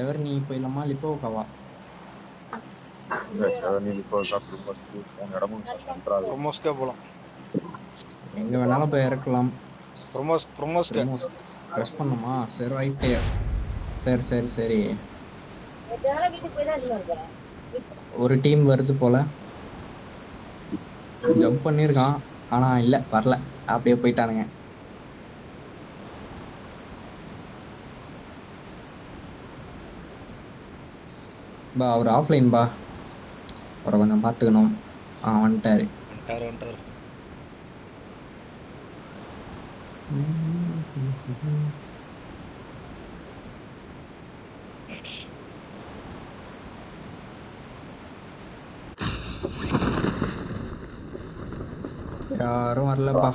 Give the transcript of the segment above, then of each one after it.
செவர்னி போயிடலாமா லிப்போக்காவா? செவர்னி லிப்போக்கா ப்ரொமோஸ்க்கு 3 இடமும் சென்ட்ரா ப்ரொமோஸ்க்கே போலாம். எங்க வேணாலும் போய் இறக்கலாம். ப்ரொமோஸ்க்கு ப்ரெஸ் பண்ணுமா? சரி ரைட்டு. சரி ஒரு டீம் வருது போல. ஜம்ப் பண்ணிருக்கான் ஆனா இல்ல வரல, அப்படியே போயிட்டானுங்க. பா அவர் ஆஃப்லைன் பா, அவரை கொஞ்சம் பார்த்துக்கணும். வந்துட்டாரு. யாரும் வரலப்பா.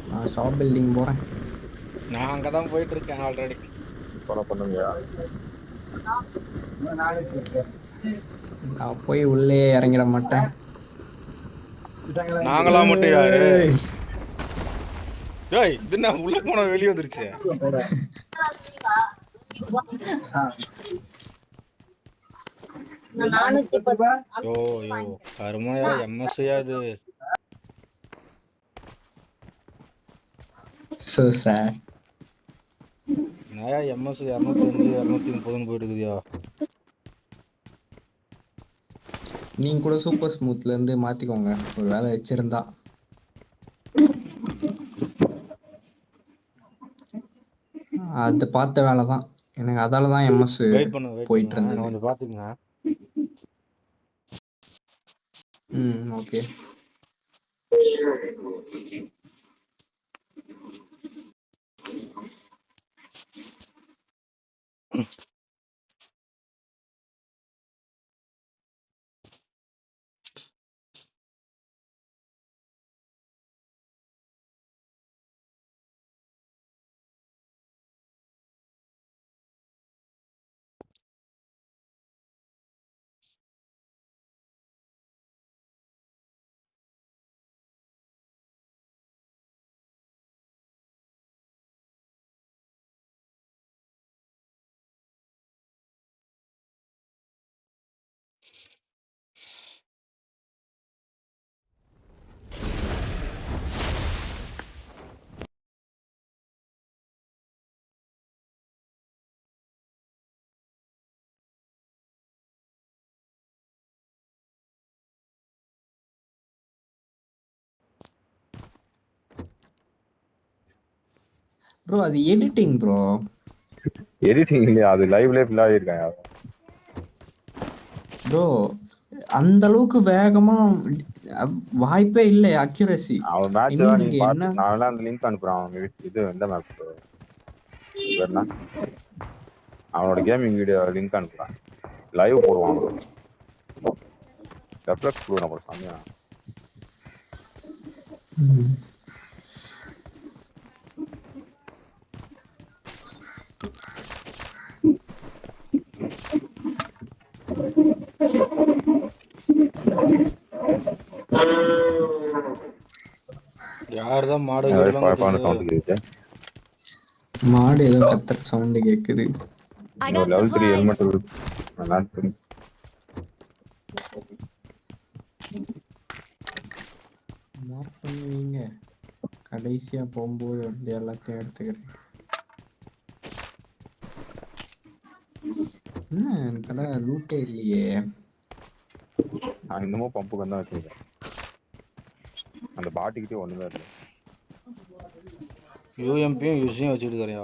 நான் ஷாப் பில்டிங் போறேன். நான் அங்கதான் போயிட்டு இருக்கேன் ஆல்ரெடி. ஃபாலோ பண்ணுங்க. நான் போய் உள்ளே இறங்கிட மாட்டேன். நாங்களா மட்டும் யாரு? ஏய் இது என்ன உள்ள போன வெளிய வந்துருச்சு. யோ கருமையா எம்எஸ்யா இது. So sad. நாயா எம்எஸ் 205 230 போயிட்டு இருக்குதியா. நீங்க கூட சூப்பர் ஸ்மூத்ல இருந்து மாத்திக்கோங்க ஒரு வேலை வச்சிருந்தா. அது பார்த்த வேலை தான் எனக்கு, அதால தான் எம்எஸ் போயிட்டு இருந்தது. கொஞ்சம் பாத்துக்கங்க. ஓகே. ப்ரோ அது எடிட்டிங் ப்ரோ. எடிட்டிங் இல்லையா, அது லைவ்ல ஃபுல்லாவே இருக்காங்க ப்ரோ. அந்த அளவுக்கு வேகமா வாய்ப்பே இல்லை அக்யூரசி. அவன் மேட்ச் தான் நீங்க பாத்து. நான் எல்லாம் அந்த லிங்க் அனுப்புறேன். அவங்க இது எந்த மேப் என்ன அவனோட கேமிங் வீடியோ லிங்க் அனுப்புறேன். லைவ் போடுவாங்க. ரெஃப்ளெக்ஸ் ப்ரோ நம்ம சாமியா. யார்தான் மாடு மாடு ஏதோ கத்துற சவுண்ட் கேக்குது. லெவல் 3 ஹெல்மெட் நல்லா மார்க் பண்ணுவீங்க. கடைசியா போகும்போது வந்து எல்லாத்தையும் எடுத்துக்கிறேன். என்ன கடை லூட்டே இல்லையே. நான் இன்னமும் பம்புக்கு தான் வச்சிருக்கேன். அந்த பாட்டிக்கிட்டே ஒண்ணுமே இல்லை. யூஎம்பியும் யூஸையும் வச்சுட்டு இருக்கறியா?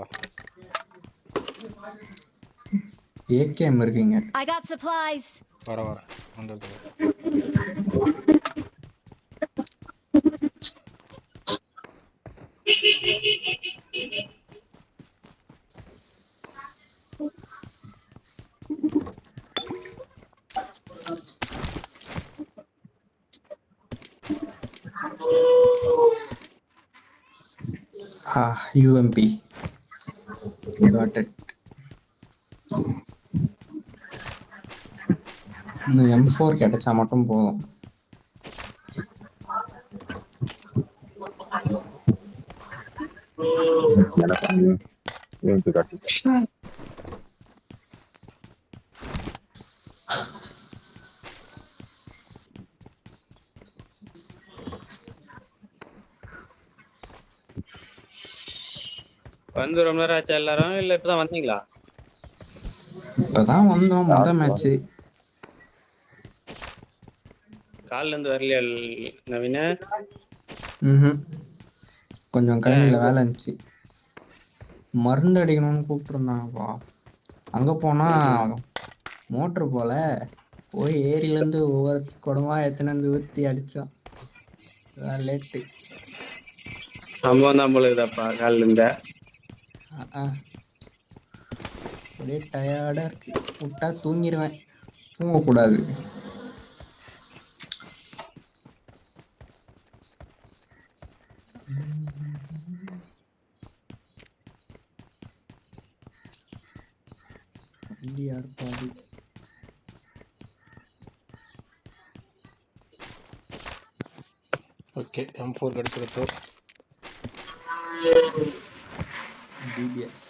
ஏகேஎம் இருக்கீங்க. I got supplies. வர வந்துட்டு. UMP. Got it. M4 கிடைச்சா மட்டும் போதும். வந்து ரொம்ப நேரம் ஆச்சா எல்லாரும், இல்ல இப்பதான் வந்தீங்களா? இப்பதான் வந்தோம் மொத மேட்ச். கால்ல இருந்து வரலையா நவீன? கொஞ்சம் கழனில வேலை இருந்துச்சு. மருந்து அடிக்கணும்னு கூப்பிட்டுருந்தாங்கப்பா. அங்க போனா மோட்டர் போல போய் ஏரியில இருந்து ஒவ்வொரு குடமா எத்தனை வந்து ஊத்தி அடிச்சோம். லேட்டு. சம்பவம் தான் போல இருக்குதாப்பா கால்ல இருந்த. ஒரே டயர்டா இருக்கு. விட்டா தூங்கிடுவேன். தூங்கக்கூடாது. யார் பாதி ஓகே M4 கிடைச்சிருச்சு. டிபிஎஸ்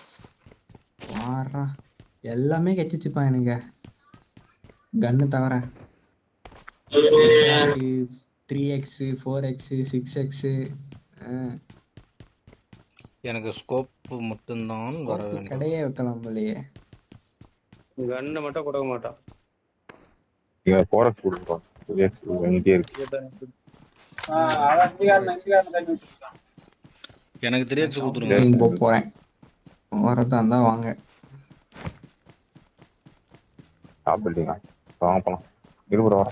வாரா எல்லாமே கெச்சிச்சுப்பா எனக்கு. கன்னு தவிர 3x 4x 6x. எனக்கு ஸ்கோப் மட்டும்தான் வர வேண்டும். கடையே வைக்கலாம் போலயே. கண்ணை மட்டும் கொடுக்க மாட்டான். இங்க போரஸ் கொடுப்போம். எங்கே இருக்கு? எனக்கு 3x கொடுத்துருங்க. இப்போ போறேன். வரதா இருந்தா வாங்க. சாப்பிட்டீங்க வாங்க போலாம். இருபது வர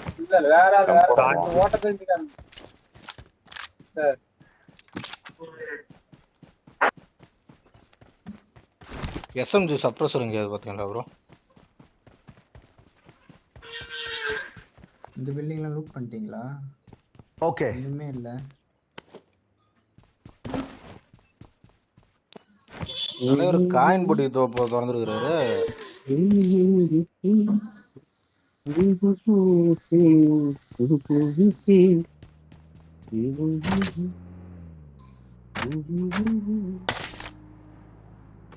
SMG சப்ரஸர் எங்கேயாவது பார்த்தீங்களா ப்ரோ? இந்த பில்டிங்ல லூட் பண்ணிட்டீங்களா? ஓகே. ஒண்ணுமே இல்ல. ஒரு காயின் போட்டு திறந்துருக்கிறாரு.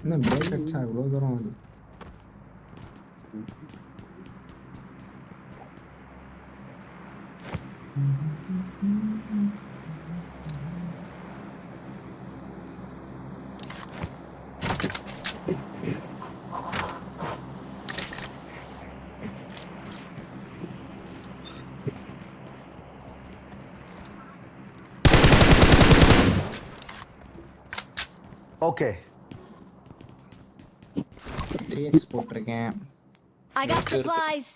என்ன பிரேக் அடிச்சா இவ்வளவு தூரம் வந்து? ஓகே. 3x போட்டிருக்கேன். I got supplies.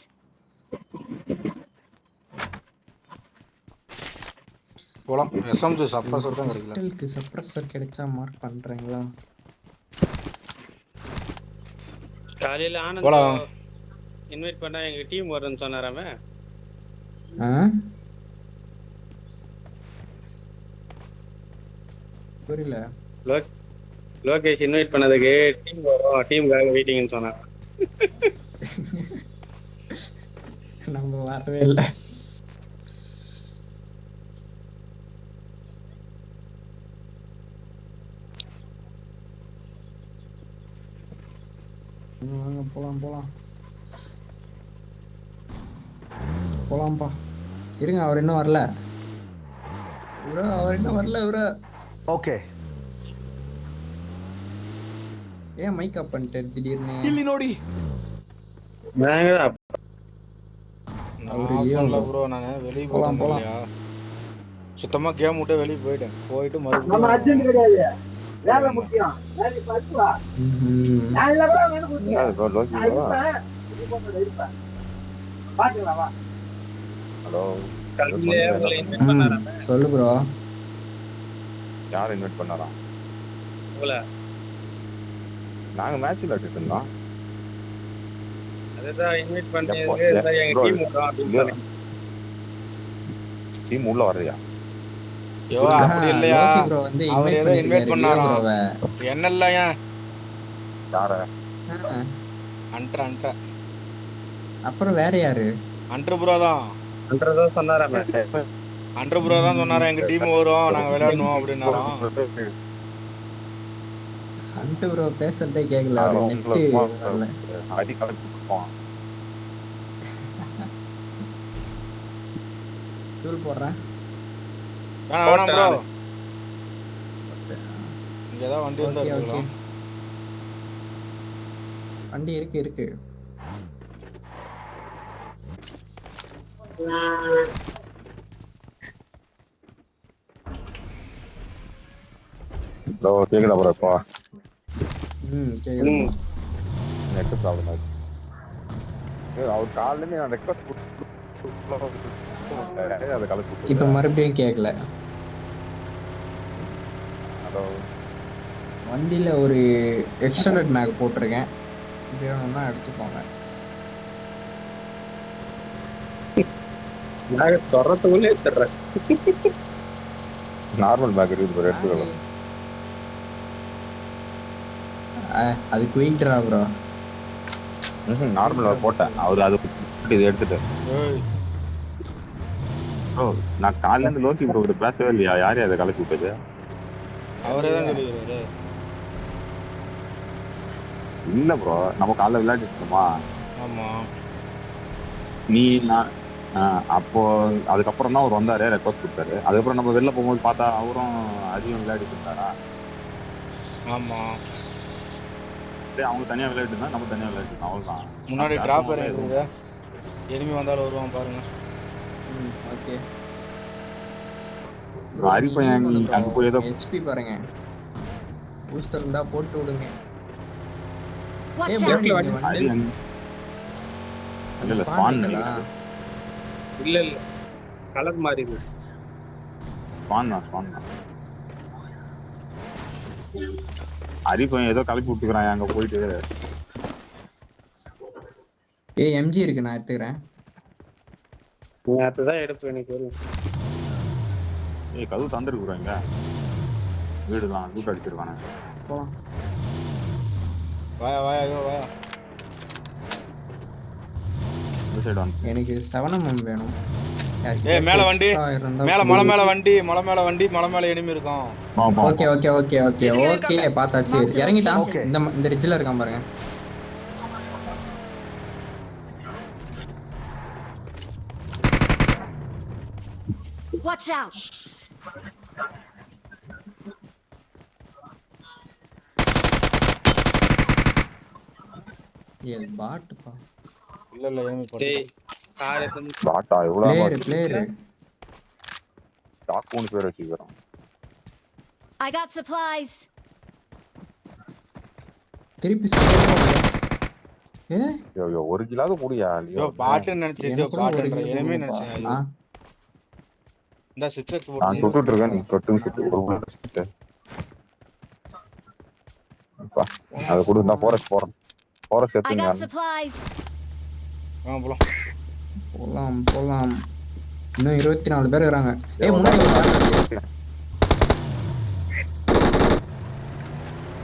போலாம். SMG சப்ரஸர் தான் கிடைக்கல. ஹாஸ்டலுக்கு சப்ரஸர் கிடைச்சா மார்க் பண்றீங்களா? காலையில ஆனந்த் இன்வைட் பண்ணா எங்க டீம் வரும்னு சொன்னாராமே. புரியல. லோகேஷ் இன்வைட் பண்ணதுக்கு டீம் வரும், டீமுக்காக வெயிட்டிங்னு சொன்னார். நம்ம வரவே இல்லை. வாங்க போலாம்ப்பா. இருங்க, அவர் இன்னும் வரல. ஓகே. ஏன் மைக் ஆஃப் பண்ணிட்டாரு திடீர்னு? ಇಲ್ಲಿ ನೋಡಿ. ப்ரோ நான் வெளியே போகலையா, சுத்தமா கேம் விட்டு வெளியே போயிட்டு மறுபடியும் சொல்லு ப்ரோ. யார் இன்வைட் பண்ணாரா? நாங்க மேட்ச் விளையாடிட்டு இருந்தோம். அதுதான் இன்வைட் பண்ணிருக்கு. எங்க டீம் வரும் அப்படினு டீம் உள்ள வரலையா? யோ அப்படி இல்லையா, அவர் ஏதோ இன்வைட் பண்ணாராம். என்ன இல்லையா? யார? அன்ட்ரா. அப்புறம் வேற யாரு? அன்ட்ரு ப்ரோ தான். அன்ட்ரு ப்ரோ தான் சொன்னாரா எங்க டீம் வரும், நாங்க விளையாடணும் அப்படின்னாராம். அன்ட்ரு ப்ரோ பேசுறதே கேட்கல. அடி கலந்துப்போம். டூல் போடுறேன். வேணாம் ப்ரோ, இங்க ஏதாவது வண்டி இருந்தா இருக்கலாம். வண்டி இருக்கு ப்ரோ கேக்குதா ப்ரோ இப்போ கேக்குது நெட் ப்ராப்ளம் ஆச்சு. அவர் காலையில நான் ரெக்வஸ்ட் அதை கலந்து இப்ப மறுபடியும் கேட்கல. ஹலோ வண்டியில ஒரு எக்ஸ்டெண்டட் மேக் போட்டிருக்கேன், வேணும்னா எடுத்துக்கோங்க. தொடரத்துக்குள்ளே தர்றேன். நார்மல் பேக் இருக்குது ப்ரோ, எடுத்துக்கலாம். அது குயிக்டரா ப்ரோ? நார்மல் போட்டேன், அவர் அது இதை எடுத்துட்டு. ஓ நான் காலையில இருந்து லோக்கி ப்ரோ கிட்ட பேசவே இல்லையா? யாரையும் அதை கலக்கி விட்டது? அவரே தான் சொல்லிக்கிறாரு. இல்ல ப்ரோ, நம்ம காலைல விளையாடிட்டு இருக்கோமா? ஆமா. நீ நான் அப்போ அதுக்கப்புறம் தான் அவர் வந்தாரு, ரெக்வஸ்ட் கொடுத்தாரு. அதுக்கப்புறம் நம்ம வெளில போகும்போது பார்த்தா அவரும் அதிகம் விளையாடிட்டு இருந்தாரா? ஆமா. அவங்க தனியா விளையாட்டு இருந்தா நம்ம தனியா விளையாட்டு இருந்தோம், அவ்வளவுதான். முன்னாடி டிராப் இருக்குது, எனிமி வந்தாலும் வருவான் பாருங்க. ஓகே. அரிப்பையன் அங்க போய் ஏதோ ஹெச்பி பாருங்க, பூஸ்டர் இருந்தா போட்டு விடுங்க. Watch ஏய், out! பேக்ல அரி இல்ல ஸ்பான் நினைக்கிறேன். இல்ல கலர் மாறி இருக்கு. ஸ்பான் தான் அரிப்பையன் ஏதோ கலப்பி விட்டுக்கிறான் அங்க போயிட்டு. ஏய் எம்ஜி இருக்கு, நான் எடுத்துக்கிறேன். நீ அதுதான் எடுப்பேன் எனக்கு தெரியும். ஏய் கதவு தந்துருக்குறாங்க, வீடுலாம் லூட் அடிச்சிருக்கானே. போலாம். வாயா வாயா ஐயோ வாயா. இந்த சைடு வந்து எனக்கு 7mm வேணும். ஏய் மேல வண்டி, மேல மலை மேல வண்டி, மலை மேல வண்டி, மலை மேல எனிமி இருக்கும். Okay okay okay okay okay பார்த்தாச்சு. இறங்கிட்டான். இந்த ரிட்ஜ்ல இருக்கான் பாருங்க. Watch out! ஏய் பாட்பா. இல்ல இல்ல எனிமி டேய் போடு. கார் எடுத்து பாட்டா எவ்வளவு பிளேயர் டாக் 3 பேர் வச்சிருக்கான். I got supplies. திருப்பி யோ ஒரு கிலாவது கூடியா? யோ பாட்டுன்னு நினைச்சிட்டு பாட்டுன்ற எனிமி நினைச்சேன். ஐயோ இந்த 6x நான் போட்டு சுட்டுட்டு இருக்கேன், நீ சுட்டு ஒரு புல்லட் சுட்டு. அப்பா அத கூட நான் ஃபாரஸ்ட் போறேன். ஃபாரஸ்ட் I எடுத்துங்க. got supplies. போலாம். இன்னும் 24 பேர் இருக்காங்க. ஏய் முன்னாடி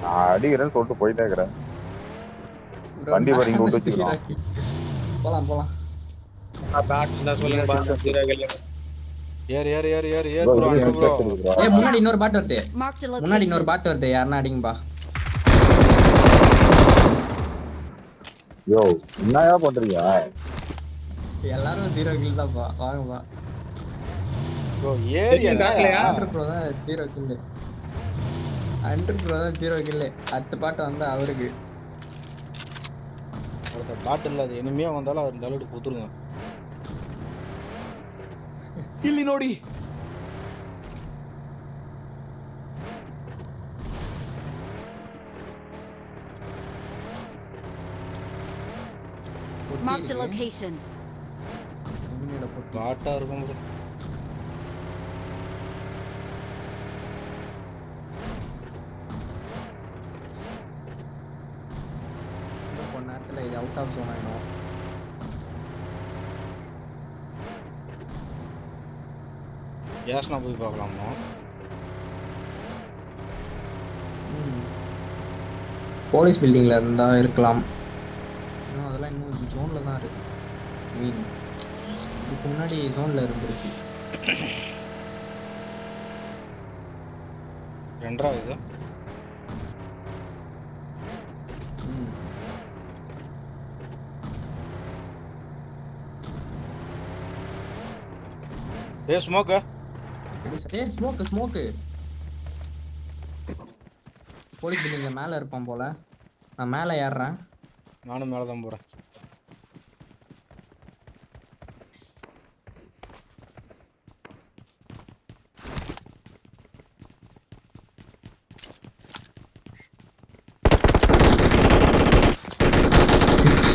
நான் அடிக்கிறேன்னு சொல்லிட்டு போயிட்டே இருக்கிறேன். வண்டி வரிங்க விட்டு வச்சுக்கலாம். போலாம். பேட் இருந்தா சொல்லுங்க பாத்து சீராகல. ஏறு ஏறு ஏறு ஏறு ஏறு ப்ரோ அங்க ப்ரோ. ஏய் முன்னாடி இன்னொரு பாட் வருது. Marked a முன்னாடி location. இன்னொரு பாட் வருது, யாரனா அடிங்கப்பா. யோ என்னயா பண்றீங்க? எல்லாரும் 0 கில் தான்ப்பா. வாங்கப்பா. ப்ரோ ஏறு ஏறலையா? ஆண்டர் ப்ரோ தான் 0 கில். ஆண்டர் ப்ரோ தான் 0 கில். அடுத்த பாட்டு வந்தா அவருக்கு. அந்த பாட் இல்ல, அது எனிமியா வந்தாலும் அவர் தள்ளிட்டு குத்துருங்க. ಇಲ್ಲಿ ನೋಡಿ. Marked a location. பாட்டா இருக்கும் ப்ரோ. கொஞ்ச நேரத்துல இது அவுட் ஆஃப் ஜோன் ஆயிடும். கேஸ்னா போய் பார்க்கலாமா? போலீஸ் பில்டிங்ல இருந்தா இருக்கலாம். இன்னும் அதெல்லாம் இன்னும் ஜோன்ல தான் இருக்கு. மீன் இதுக்கு முன்னாடி ஜோன்ல இருந்திருக்கு. ரெண்டரா இது. ஏய் ஸ்மோக். ஏய் ஸ்மோக். போலீஸ் பில்டிங்ல மேல இருப்பான் போல. நான் மேல ஏறுறேன். நானும் மேல தான் போறேன்.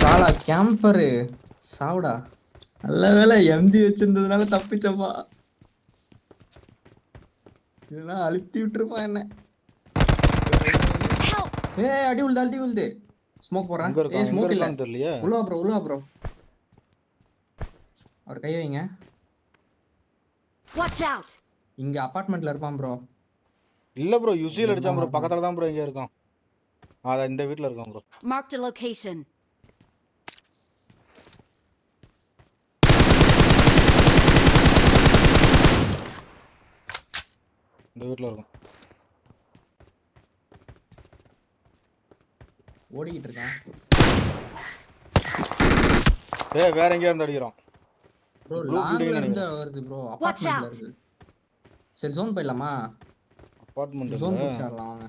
சாலா கேம்பரு சாவுடா. நல்ல வேலை எம்டி வச்சிருந்ததுனால தப்பிச்சப்பா. இல்லைன்னா அழுத்தி விட்டுருப்பான் என்ன. Help! அடி விழுது. ஸ்மோக் போடுறேன். எங்க இருக்கான் எங்க ஸ்மோக் இல்ல. இருக்கான்னு தெரியலையே. உள்ள ப்ரோ. அவர் கை வைங்க. Watch out! இங்க அபார்ட்மெண்ட்ல இருப்பான் ப்ரோ. இல்ல ப்ரோ யுசியில் அடிச்சான் ப்ரோ. பக்கத்துல தான் ப்ரோ எங்க இருக்கான். அத இந்த வீட்ல இருக்கான் ப்ரோ. Marked a location. இந்த வீட்ல இருக்கான். ஓடிக்கிட்டு இருக்கான். வேற எங்கேயா இருந்து அடிக்கிறான். ப்ரோ Blue building லாங்ல இருந்து நினைக்கிறேன். வருது ப்ரோ. Watch அபார்ட்மெண்ட்ல out. இருக்கு. சரி ஜோன் போயிடலாமா? அபார்ட்மெண்ட் ஜோன் இல்ல. பிடிச்சிடலாம் வாங்க.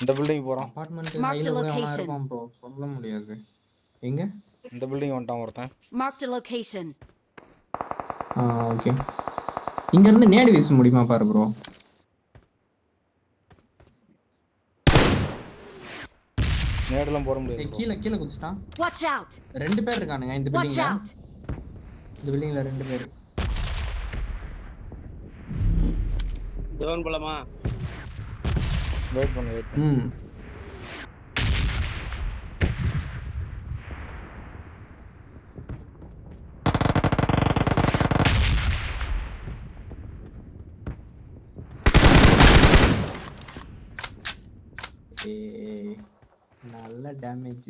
இந்த பில்டிங் போறான். அபார்ட்மெண்ட் Mark the ஹைல போய் அவனா location. இருப்பான் ப்ரோ. சொல்ல முடியாது. எங்க? இந்த பில்டிங் வந்துட்டான் ஒருத்தன். Marked a location. ஓகே. இங்க இருந்து நேடு வீச முடியுமா பாரு ப்ரோ. நேடெல்லாம் போட முடியாது bro. கீழ குதிச்சிட்டான். Watch out! ரெண்டு பேர் இருக்கானுங்க இந்த Watch பில்டிங்ல. out! இந்த பில்டிங்ல ரெண்டு பேர். ஜோன் போலாமா? வெயிட் பண்ணு. நல்ல டேமேஜ்.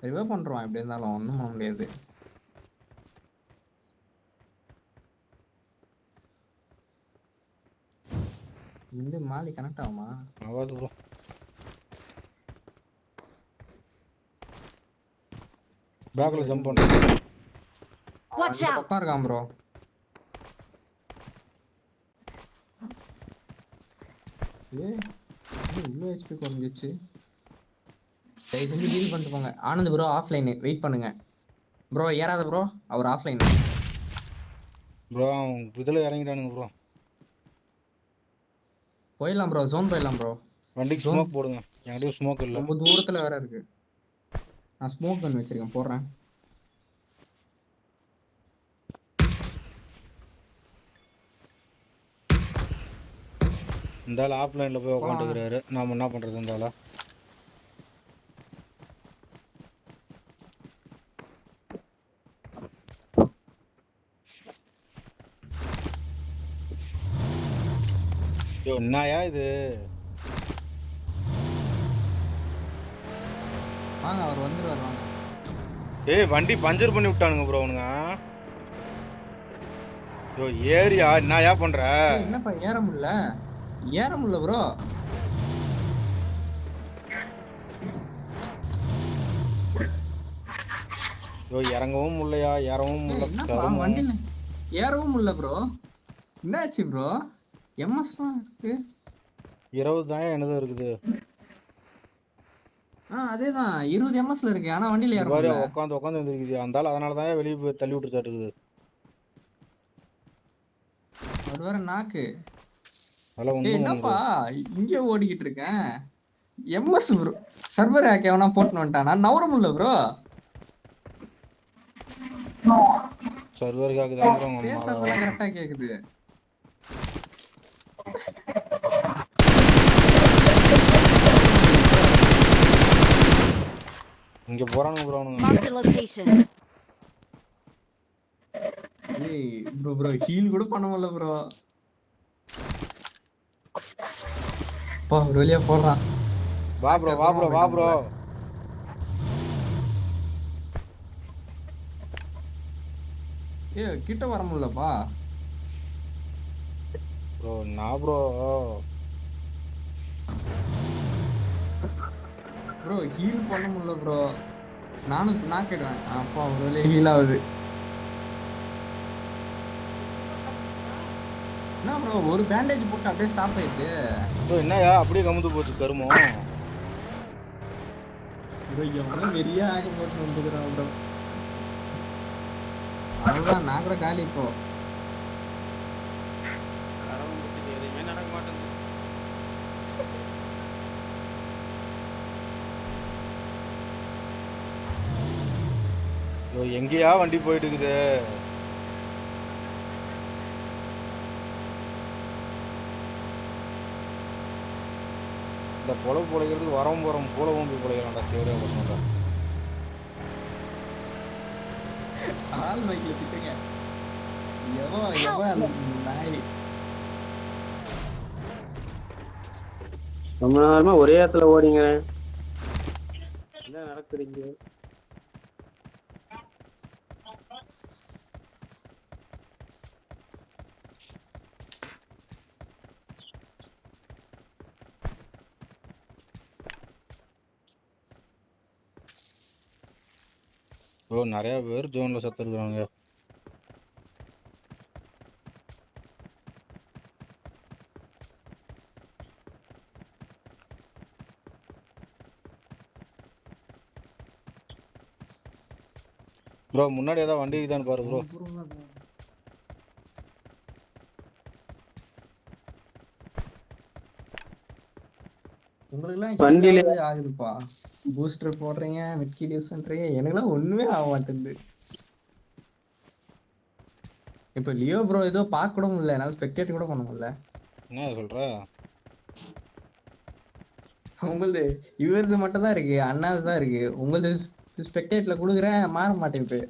ரிவைவ் பண்றோம் எப்படி இருந்தாலும் ஒண்ணும் பண்ண முடியாது. இந்த மாலி கனெக்ட் ஆகுமா? ஆவாது ப்ரோ. பேக்ல ஜம்ப் பண்ணு. Watch out! பக்கம் இருக்கான் ப்ரோ. இவ்வளோ ஹெச்பி குறைஞ்சிச்சு. சரி செஞ்சு டீல் பண்ணிட்டு போங்க. ஆனந்த் ப்ரோ ஆஃப்லைன் வெயிட் பண்ணுங்க ப்ரோ. ஏறாத ப்ரோ, அவர் ஆஃப்லைன் ப்ரோ. இதுல இறங்கிட்டானுங்க ப்ரோ. போயிடலாம் ப்ரோ. ஜோன் போயிடலாம் ப்ரோ. வண்டிக்கு ஸ்மோக் போடுங்க. என்கிட்ட ஸ்மோக் இல்ல. ரொம்ப தூரத்துல வேற இருக்கு. நான் ஸ்மோக் கன் வச்சிருக்கேன், போடுறேன். இந்த ஆள் ஆஃப்லைன்ல போய் உட்காந்துக்கிறாரு. நாம என்ன பண்றது இந்த ஆளா? என்னயா இது? வாங்க, அவர் வந்துருவாரு வாங்க. ஏய் வண்டி பஞ்சர் பண்ணி விட்டானுங்க ப்ரோ அவனுங்க. யோ ஏரியா என்னயா பண்ற? என்னப்பா ஏற முடியல ப்ரோ. யோ இறங்கவும் முடியலையா, ஏறவும் முடியல. என்னப்பா வண்டியில ஏறவும் முடியல ப்ரோ. என்னாச்சு ப்ரோ? எம்எஸ் தான் இருக்கு. 20 தான் என்னது இருக்குது. அதேதான் 20 எம்எஸ்ல இருக்கு. ஆனா வண்டியில ஏற முடியல. உட்காந்து வந்துருக்குது அந்த. அதனால தான் வெளியே போய் தள்ளி விட்டுச்சாட்டு இருக்குது. அது வேற நாக்கு. என்னப்பா இங்க ஓடிக்கிட்டு இருக்கேன். எம்எஸ் ப்ரோ சர்வர் ஹேக் எவனா போட்டு வந்துட்டான். நான் நவர முடியல ப்ரோ. சர்வர் ஹேக் தான் பேசுறதெல்லாம் கரெக்டா கேக்குது. இங்க போறானுங்க ப்ரோ அவனுங்க. Marked a location. ஏய் ப்ரோ ஹீல் கூட பண்ண முடியல ப்ரோ. பா ஒரு வழியா போறான். வா ப்ரோ. ஏய் கிட்ட வர முடியலப்பா. ப்ரோ நான் ப்ரோ ஹீல் பண்ண முடியல ப்ரோ. நானும் நாக்கிடுறேன். அப்பா ஒரு வழியா ஹீல் ஆகுது. என்ன ப்ரோ ஒரு பேண்டேஜ் போட்டு அப்படியே ஸ்டாப் ஆயிடுது. ப்ரோ என்னயா அப்படியே கமுந்து போச்சு கருமம். ப்ரோ எவனோ வெறியா ஆகி போட்டு வந்துக்கிறான் ப்ரோ. அவ்வளோதான் நான் கூட காலி இப்போ. கடவுள் பத்தி எதுவுமே நடக்க மாட்டேங்குது. ப்ரோ எங்கேயா வண்டி போயிட்டு இருக்குது. இந்த பொழவு பொழைக்கிறதுக்கு வரவும் போகிறோம் கூலவும் போய் பொழைக்கலாம்டா. தேவையாக பண்ணாண்டா. ஆள் மைக்கில் திட்டுங்க. எவன் நாய் ரொம்ப நேரமா ஒரே இடத்துல ஓடிங்க. என்ன நடக்குறீங்க? ப்ரோ நிறையா பேர் ஜோனில் செத்துருக்குறாங்க. ப்ரோ முன்னாடி ஏதாவது வண்டி இருக்குதான்னு பாரு ப்ரோ. உங்களுக்குலாம் வண்டியில ஹீட்டாவது ஆகுதுப்பா. பூஸ்டர் போடுறீங்க, மிட்கிட் யூஸ் பண்றீங்க, எனக்குலாம் ஒண்ணுமே ஆக மாட்டேங்குது. இப்போ லியோ ப்ரோ ஏதோ பார்க்க கூட முடியல, என்னால ஸ்பெக்டேட் கூட பண்ண முடியல. என்ன சொல்கிற? உங்களுது இவரது மட்டும் தான் இருக்கு, அண்ணாது தான் இருக்கு. உங்களது ஸ்பெக்டேட்ல கொடுக்குறேன் மாற மாட்டேங்குது.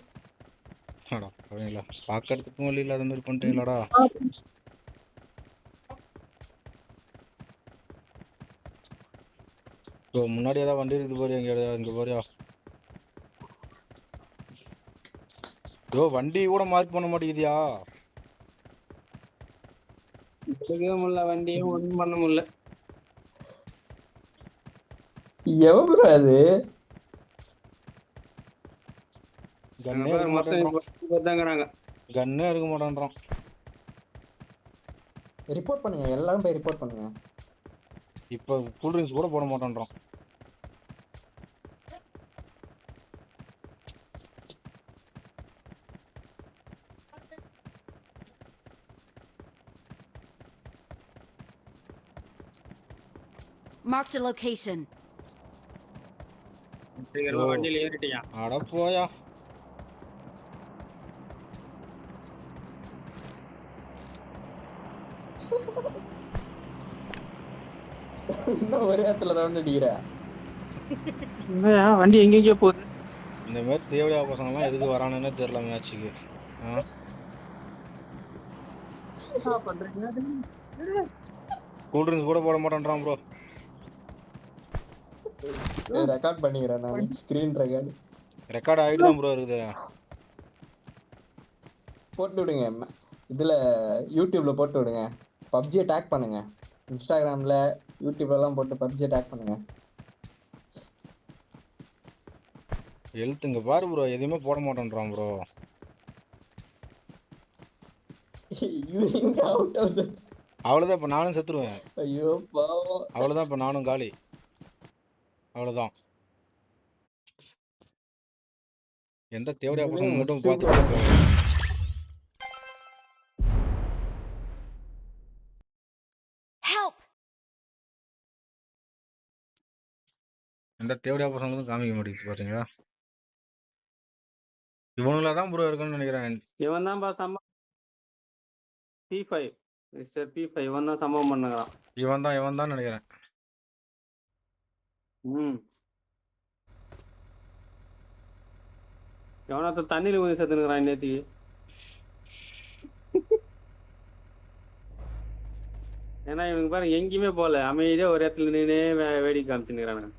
அடா அப்படிங்களா, பார்க்கறதுக்கும் வழி இல்லாத மாதிரி பண்ணிட்டீங்களாடா. ப்ரோ முன்னாடி ஏதாவது வண்டி இருக்குது போறியா? இங்கே போறியா? ப்ரோ வண்டி கூட மார்க் பண்ண மாட்டேங்குதியா? எடுக்கவே முடியல, வண்டியே ஒன்றும் பண்ண முடியல. எவன் ப்ரோ அது? கன்னே இருக்க மாட்டேன்றான். தாங்கிறாங்க. கன்னே இருக்க மாட்டேன்றான். ரிப்போர்ட் பண்ணுங்க, எல்லாரும் போய் ரிப்போர்ட் பண்ணுங்க. இப்போ கூல்ட்ரிங்க்ஸ் கூட போட மாட்டேன்றான். Marked a location. வண்டியில் ஏறிட்டியா? அட போயா. இன்னும் ஒரே இடத்துல ரவுண்ட் அடிக்கிற. வண்டி எங்கெங்கயோ போகுது. இந்த மாதிரி தேவையா பசங்கள்லாம் எதுக்கு வரானுன்னே தெரியல மேட்ச்சுக்கு. கூல்ட்ரிங்க்ஸ் கூட போட மாட்டேன்றான் ப்ரோ. ரெக்கார்ட் பண்ணிக்கிறேன் நான், ஸ்கிரீன் ரெக்கார்ட் ஆகிட்டு தான் ப்ரோ இருக்குது. போட்டு விடுங்க, இதுல யூடியூப்ல போட்டு விடுங்க. பப்ஜியை டேக் பண்ணுங்க, இன்ஸ்டாகிராம்ல யூடியூப்லாம் போட்டு பப்ஜியை டேக் பண்ணுங்க. ஹெல்த் இங்கே பாரு ப்ரோ, எதுவுமே போட மாட்டேன்றான் ப்ரோ. அவ்வளோதான், இப்போ நானும் செத்துருவேன். ஐயோ பாவம். அவ்வளோதான், இப்போ நானும் காலி. அவ்வளோதான். எந்த தேவையா பசங்க மட்டும் பார்த்து Help! எந்த தேவையா பசங்களும் காமிக்க மாட்டேங்குது பாத்தீங்களா. இவனுங்களா தான் ப்ரோ இருக்குன்னு நினைக்கிறேன். இவன் தான் சம்பவம். P5 மிஸ்டர் P5 இவன் தான் சம்பவம் பண்ணுறான். இவன் தான் நினைக்கிறேன். எவனாத்த தண்ணியில ஊதி செத்துனுக்குறான் நேத்திக்கு. ஏன்னா இவனுக்கு பாருங்க எங்கேயுமே போகல, அமைதியா ஒரு இடத்துல நின்று வேடிக்கை காமிச்சுக்கிறானுங்க.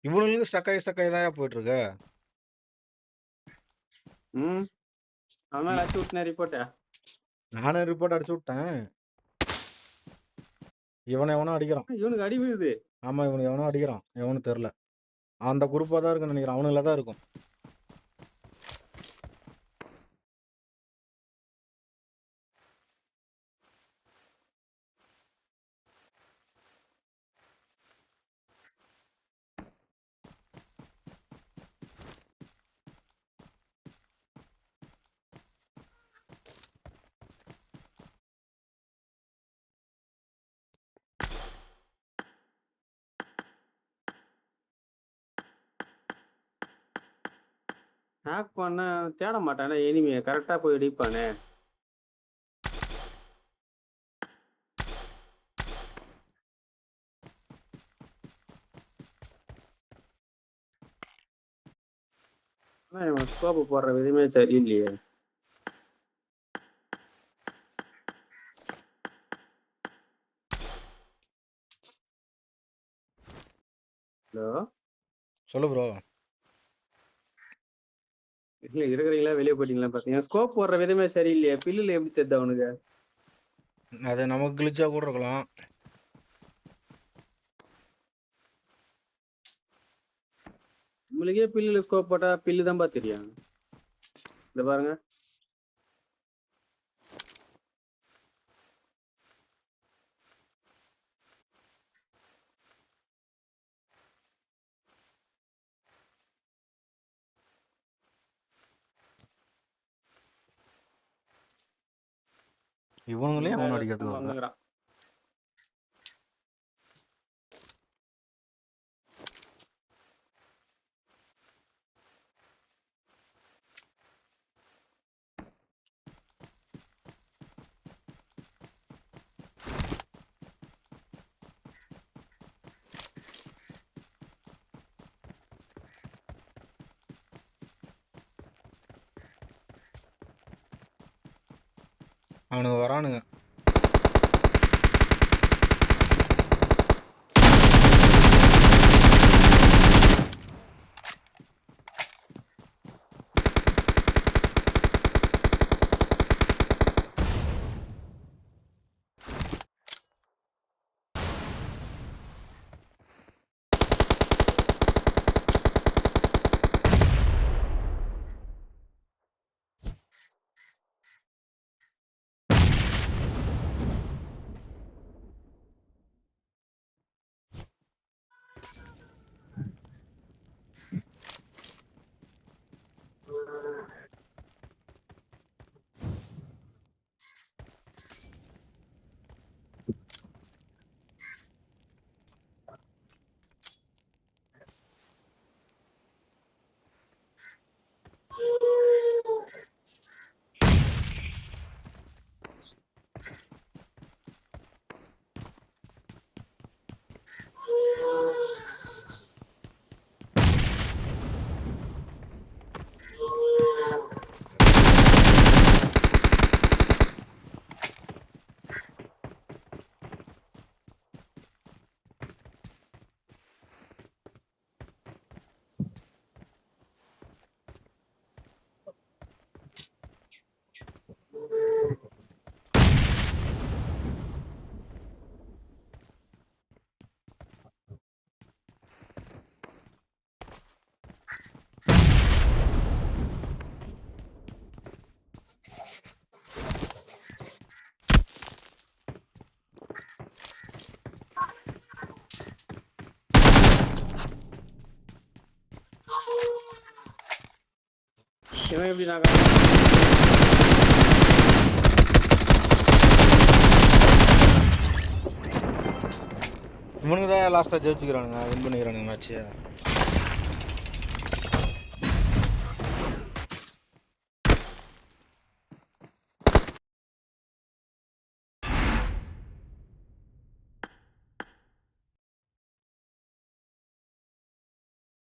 இவனுங்களுக்கு ஸ்டக் ஆகி தான் போயிட்டு இருக்கு. அவன் அடிச்சு விட்டுனே ரிப்போர்ட்டா. நானும் ரிப்போர்ட் அடிச்சு விட்டேன். எவனோ அடிக்கிறான். இவனுக்கு அடி விழுது. ஆமா, இவனுக்கு எவனோ அடிக்கிறான். எவனு தெரியல. அந்த குரூப்பா தான் இருக்குன்னு நினைக்கிறேன். அவனுங்கள தான் இருக்கும். ஹேக் பண்ண தேட மாட்டானே எனிமியை கரெக்டா போய் அடிப்பானே. ஆனா இவன் ஸ்கோப்பு போடுற விதமே சரியில்லையே. ஹலோ, சொல்லு ப்ரோ. இல்ல இருக்கிறீங்களா வெளியே போயிட்டீங்களா பாத்தீங்க. ஸ்கோப் போடுற விதமே சரியில்லையே. பில்லுல எப்படி தெரியுது அவனுக்கு? அது நமக்கு கிளிச்சா கூட இருக்கலாம். உங்களுக்கே பில்லுல ஸ்கோப் போட்டா பில்லு தான்பா தெரியும். இந்த பாருங்க. இவனுங்களே அவன் அடிக்கிறதுக்கு வருது. வந்துக்கிறான். அவனுங்க வரானுங்க. இவன் எப்படி நான் இவனுக்கு தான் லாஸ்ட்டாக ஜெயிச்சுக்கிறானுங்க. Win பண்ணிக்கிறானுங்க match.